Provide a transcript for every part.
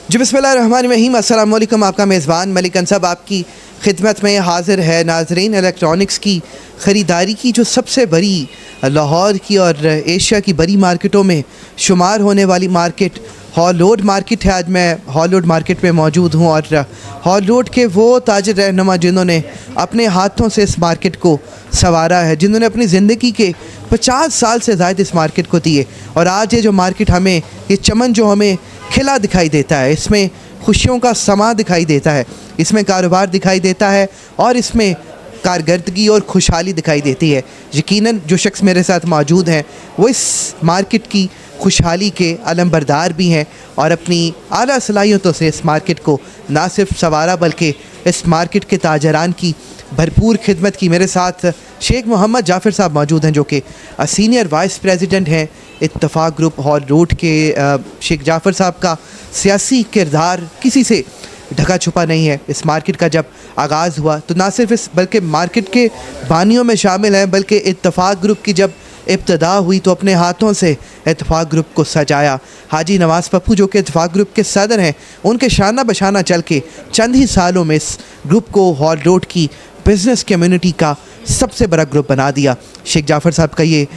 जी बिस्मिल्लाहिर्रहमानिर्रहीम, अस्सलाम वालेकुम। आपका मेज़बान मलिक अंसब आपकी खिदमत में हाज़िर है। नाज़रीन, इलेक्ट्रॉनिक्स की ख़रीदारी की जो सबसे बड़ी लाहौर की और एशिया की बड़ी मार्केटों में शुमार होने वाली मार्केट हॉल रोड मार्केट है। आज मैं हॉल रोड मार्केट में मौजूद हूँ और हॉल रोड के वो ताजिर रहनुमा जिन्होंने अपने हाथों से इस मार्केट को संवारा है, जिन्होंने अपनी ज़िंदगी के 50 साल से ज़ायद इस मार्केट को दिए, और आज ये जो मार्केट हमें, ये चमन जो हमें खिला दिखाई देता है, इसमें खुशियों का समा दिखाई देता है, इसमें कारोबार दिखाई देता है और इसमें कारकर्दगी और खुशहाली दिखाई देती है। यकीनन जो शख्स मेरे साथ मौजूद हैं वो इस मार्केट की खुशहाली के अलमबरदार भी हैं और अपनी आला सलाहियतों से इस मार्केट को ना सिर्फ संवारा बल्कि इस मार्केट के ताजरान की भरपूर खिदमत की। मेरे साथ शेख मोहम्मद जाफ़र साहब मौजूद हैं जो कि सीनियर वाइस प्रेसिडेंट हैं इत्तफ़ाक़ ग्रुप हॉल रोड के। शेख जाफ़र साहब का सियासी किरदार किसी से ढका छुपा नहीं है। इस मार्केट का जब आगाज़ हुआ तो ना सिर्फ इस बल्कि मार्केट के बानियों में शामिल हैं, बल्कि इत्तफ़ाक़ ग्रुप की जब इब्तदा हुई तो अपने हाथों से इत्तफ़ाक़ ग्रुप को सजाया। हाजी नवाज़ पप्पू जो कि इत्तफ़ाक़ ग्रुप के सदर हैं, उनके शाना बशाना चल के चंद ही सालों में इस ग्रुप को हॉल रोड की बिज़नेस कम्युनिटी का सबसे बड़ा ग्रुप बना दिया। शेख जाफ़र साहब का ये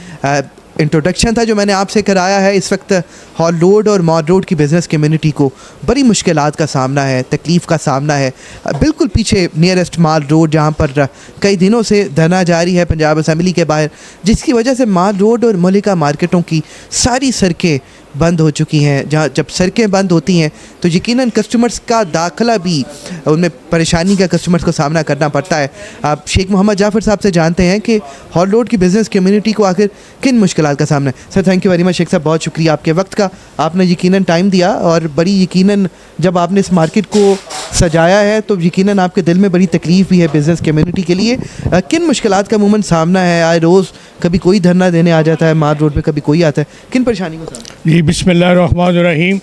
इंट्रोडक्शन था जो मैंने आपसे कराया है। इस वक्त हॉल रोड और मॉल रोड की बिज़नेस कम्युनिटी को बड़ी मुश्किलात का सामना है, तकलीफ़ का सामना है। बिल्कुल पीछे नियरेस्ट माल रोड, जहाँ पर कई दिनों से धरना जारी है पंजाब असम्बली के बाहर, जिसकी वजह से माल रोड और मलिका मार्केटों की सारी सड़कें बंद हो चुकी हैं। जहाँ जब सड़कें बंद होती हैं तो यकीनन कस्टमर्स का दाखिला भी, उनमें परेशानी का कस्टमर्स को सामना करना पड़ता है। आप शेख मोहम्मद जाफ़र साहब से जानते हैं कि हॉल रोड की बिज़नेस कम्युनिटी को आखिर किन मुश्किलात का सामना है। Sir, thank you very much. Sheikh साहब, बहुत शुक्रिया आपके वक्त का, आपने यकीनन टाइम दिया और बड़ी यकीनन जब आपने इस मार्केट को सजाया है तो यकीनन आपके दिल में बड़ी तकलीफ़ भी है बिज़नेस कम्युनिटी के लिए। किन मुश्किलात का अमूमन सामना है? आए रोज़ कभी कोई धरना देने आ जाता है माल रोड पे, कभी कोई आता है, किन परेशानी को सामना? जी बिस्मिल्लाहिर्रहमानिर्रहीम,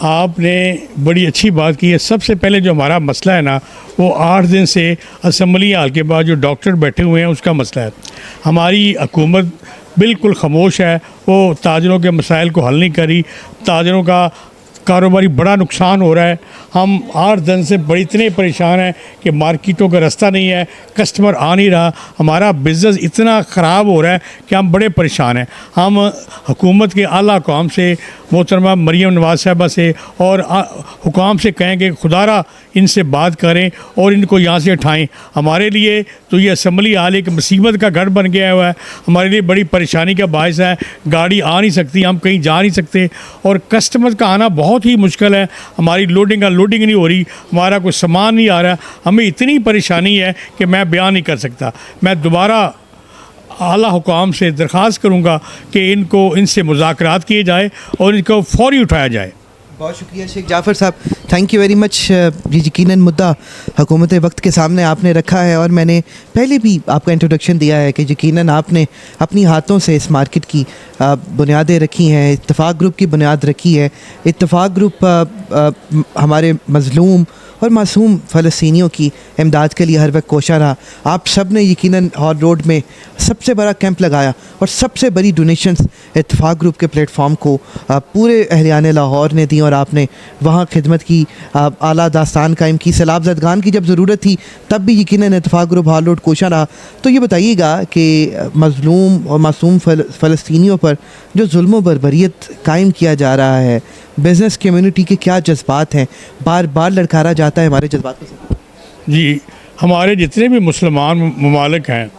आपने बड़ी अच्छी बात की है। सबसे पहले जो हमारा मसला है ना, वो 8 दिन से असम्बली हाल के बाद जो डॉक्टर बैठे हुए हैं उसका मसला है। हमारी हुकूमत बिल्कुल खामोश है, वो ताजरों के मसाइल को हल नहीं करी। ताजरों का कारोबारी बड़ा नुकसान हो रहा है। हम 8 दिन से बड़ी इतने परेशान हैं कि मार्केटों का रास्ता नहीं है, कस्टमर आ नहीं रहा, हमारा बिज़नेस इतना ख़राब हो रहा है कि हम बड़े परेशान हैं। हम हुकूमत के आला हुकाम से, मोहतरमा मरियम नवाज़ साहबा से और हुकाम से कहेंगे खुदारा इनसे बात करें और इनको यहाँ से उठाएं। हमारे लिए तो ये असम्बली हाल एक मुसीबत का घर बन गया हुआ है, हमारे लिए बड़ी परेशानी का बायस है। गाड़ी आ नहीं सकती, हम कहीं जा नहीं सकते और कस्टमर का आना बहुत ही मुश्किल है। हमारी लोडिंग नहीं हो रही, हमारा कोई सामान नहीं आ रहा, हमें इतनी परेशानी है कि मैं बयान नहीं कर सकता। मैं दोबारा आला हुकाम से दरख्वास्त करूँगा कि इनसे मुज़ाकरात किए जाए और इनको फौरी उठाया जाए। बहुत शुक्रिया शेख जाफ़र साहब, थैंक यू वेरी मच। यकीनन मुद्दा हुकूमत वक्त के सामने आपने रखा है और मैंने पहले भी आपका इंट्रोडक्शन दिया है कि यकीनन आपने अपनी हाथों से इस मार्केट की बुनियादें रखी हैं, इत्तफ़ाक़ ग्रुप की बुनियाद रखी है। इत्तफ़ाक़ ग्रुप हमारे मज़लूम और मासूम फ़लस्तीनियों की इमदाद के लिए हर वक्त कोशा रहा। आप सब ने यकीनन हॉल रोड में सबसे बड़ा कैंप लगाया और सबसे बड़ी डोनेशंस इत्तफ़ाक़ ग्रुप के प्लेटफॉर्म को पूरे अहलियान लाहौर ने दी और आपने वहाँ खिदमत की, आला दास्तान कायम की। सैलाब ज़दगान की जब ज़रूरत थी तब भी यकीनन इत्तफ़ाक़ ग्रुप हॉल रोड कोशा रहा। तो ये बताइएगा कि मज़लूम और मासूम फ़लस्तीनियों पर जो जुल्म व बर्बरियत कायम किया जा रहा है, बिज़नेस कम्युनिटी के क्या जज्बात हैं? बार बार लड़कारा जाता है हमारे जज्बात को। जी, हमारे जितने भी मुसलमान ममालिक हैं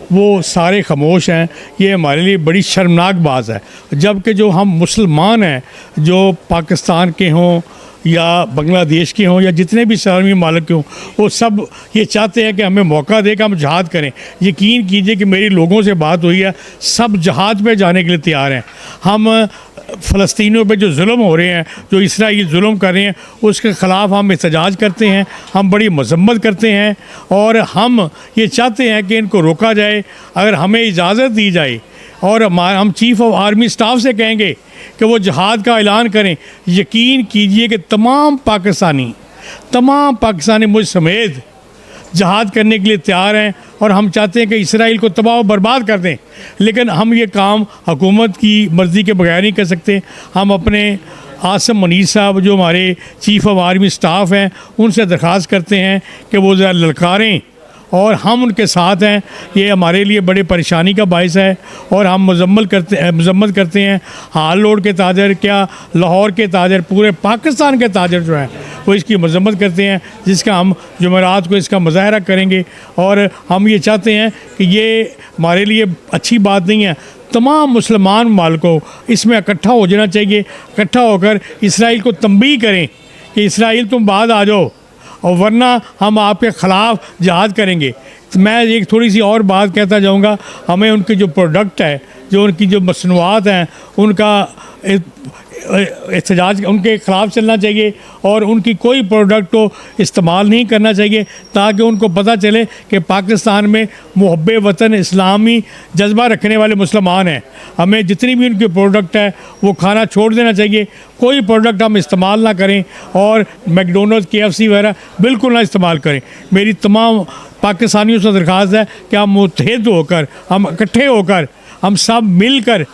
वो सारे खामोश हैं। ये हमारे लिए बड़ी शर्मनाक बात है, जबकि जो हम मुसलमान हैं, जो पाकिस्तान के हों या बांग्लादेश के हों या जितने भी इस्लामी मालिक के हों, वो सब ये चाहते हैं कि हमें मौका दे कि हम जहाद करें। यकीन कीजिए कि मेरी लोगों से बात हुई है, सब जहाद पे जाने के लिए तैयार हैं। हम फ़लस्तीनियों पे जो जुल्म हो रहे हैं, जो इसराइल जुल्म कर रहे हैं, उसके ख़िलाफ़ हम एहतजाज करते हैं, हम बड़ी मज़म्मत करते हैं और हम ये चाहते हैं कि इनको रोका जाए। अगर हमें इजाज़त दी जाए और हम चीफ़ ऑफ आर्मी स्टाफ से कहेंगे कि वो जहाद का ऐलान करें, यकीन कीजिए कि तमाम पाकिस्तानी मुझ समेत जहाद करने के लिए तैयार हैं और हम चाहते हैं कि इसराइल को तबाह और बर्बाद कर दें। लेकिन हम ये काम हुकूमत की मर्ज़ी के बगैर नहीं कर सकते। हम अपने आसम मुनीर साहब जो हमारे चीफ़ ऑफ आर्मी स्टाफ हैं उनसे दरख्वास्त करते हैं कि वो ज़रा ललकारें और हम उनके साथ हैं। ये हमारे लिए बड़े परेशानी का बायस है और हम मजम्मत करते हैं हाल लोड के ताजर, क्या लाहौर के ताजर, पूरे पाकिस्तान के ताजर जो हैं वो इसकी मजम्मत करते हैं, जिसका हम जुमेरात को इसका मुजाहरा करेंगे। और हम ये चाहते हैं कि ये हमारे लिए अच्छी बात नहीं है। तमाम मुसलमान ममालिक को इसमें इकट्ठा हो जाना चाहिए, इकट्ठा होकर इसराइल को तंबीह करें कि इसराइल तुम बाद आ जाओ और वरना हम आपके ख़िलाफ़ जिहाद करेंगे। तो मैं एक थोड़ी सी और बात कहता जाऊँगा, हमें उनके जो प्रोडक्ट है, जो उनकी जो मसनूआत हैं, उनका एहतजाज उनके ख़िलाफ़ चलना चाहिए और उनकी कोई प्रोडक्ट को इस्तेमाल नहीं करना चाहिए, ताकि उनको पता चले कि पाकिस्तान में मुहब्बे वतन इस्लामी जज्बा रखने वाले मुसलमान हैं। हमें जितनी भी उनकी प्रोडक्ट है वो खाना छोड़ देना चाहिए, कोई प्रोडक्ट हम इस्तेमाल ना करें और मैकडोनल्ड्स, KFC वगैरह बिल्कुल ना इस्तेमाल करें। मेरी तमाम पाकिस्तानियों से दरख्वास्त है कि हम मुत्तहिद होकर, हम इकट्ठे होकर, हम सब मिलकर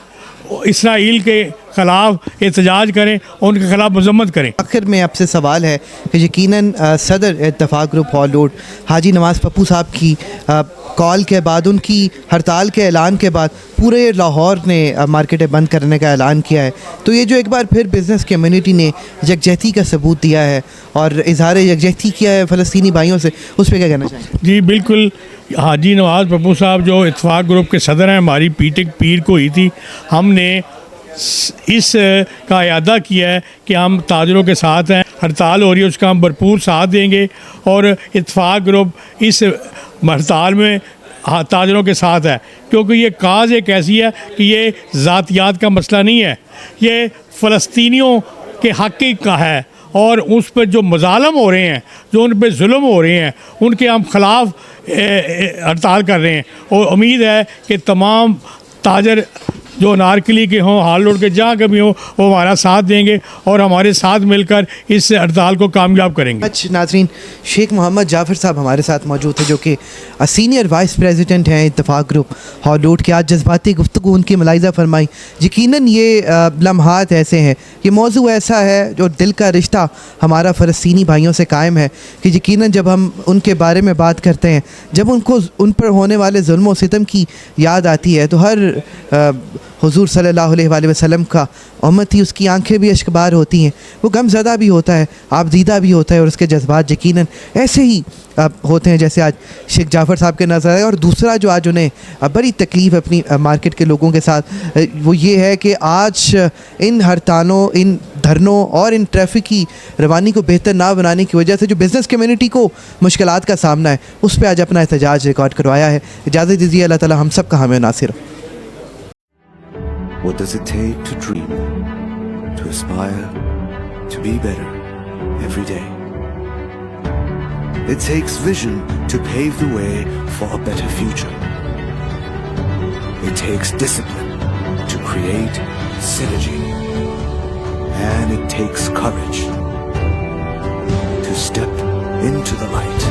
इसराइल के ख़िलाफ़ एहतजाज करें और उनके ख़िलाफ़ मजम्मत करें। आखिर में आपसे सवाल है कि यकीनन सदर इत्तफ़ाक़ ग्रुप हॉल रोड हाजी नवाज़ पप्पू साहब की कॉल के बाद, उनकी हड़ताल के ऐलान के बाद पूरे लाहौर ने मार्केटें बंद करने का ऐलान किया है। तो ये जो एक बार फिर बिज़नेस कम्युनिटी ने यकजहती का सबूत दिया है और इजहार यकजहती किया है फ़लस्तीनी भाइयों से, उस पर क्या कहना चाहेंगे? जी बिल्कुल, हाजी नवाज़ पप्पू साहब जो इत्तफ़ाक़ ग्रुप के सदर हैं, हमारी मीटिंग पीर को हुई थी। हमने इस का इरादा किया है कि हम ताजरों के साथ हैं, हड़ताल हो रही है उसका हम भरपूर साथ देंगे और इत्तफ़ाक़ ग्रुप इस हड़ताल में ताजरों के साथ है, क्योंकि ये काज एक ऐसी है कि ये ज़ातियात का मसला नहीं है, ये फ़लस्तीनियों के हक़ का है और उस पर जो मज़ालम हो रहे हैं, जो उन पर जुल्म हो रहे हैं, उनके हम ख़िलाफ़ हड़ताल कर रहे हैं। और उम्मीद है कि तमाम ताजर जो अनारकली के हों, हाल रोड के जहाँ कभी हों, वो हमारा साथ देंगे और हमारे साथ मिलकर इस हड़ताल को कामयाब करेंगे। अच्छा नाज़रीन, शेख मोहम्मद जाफ़र साहब हमारे साथ मौजूद थे, जो कि सीनियर वाइस प्रेसिडेंट हैं इत्तफ़ाक़ ग्रुप हॉल रोड के। आज जज्बाती गुफ्तगू उनकी मुलाहिज़ा फरमाई। यकीनन ये लम्हात ऐसे हैं, ये मौजू ऐसा है जो दिल का रिश्ता हमारा फ़लस्तीनी भाइयों से कायम है कि यकीनन जब हम उनके बारे में बात करते हैं, जब उनको उन पर होने वाले जुल्म व सितम की याद आती है, तो हर हुज़ूर सल्लल्लाहु अलैहि वसल्लम का उम्मती, उसकी आंखें भी अश्कबार होती हैं, वो गमज़दा भी होता है, आपदीदा भी होता है और उसके जज्बात यकीनन ऐसे ही होते हैं जैसे आज शेख जाफ़र साहब के नज़र आए। और दूसरा जो आज उन्हें बड़ी तकलीफ़ अपनी मार्केट के लोगों के साथ वो ये है कि आज इन हड़तालों, इन धरनों और इन ट्रैफिक की रवानी को बेहतर ना बनाने की वजह से जो बिज़नेस कम्युनिटी को मुश्किलात का सामना है, उस पर आज अपना एहतजाज रिकॉर्ड करवाया है। इजाज़त दीजिए, अल्लाह ताला हम सब का हामी Nasir. What does it take to dream, to aspire, to be better every day? It takes vision to pave the way for a better future. It takes discipline to create synergy. And it takes courage to step into the light.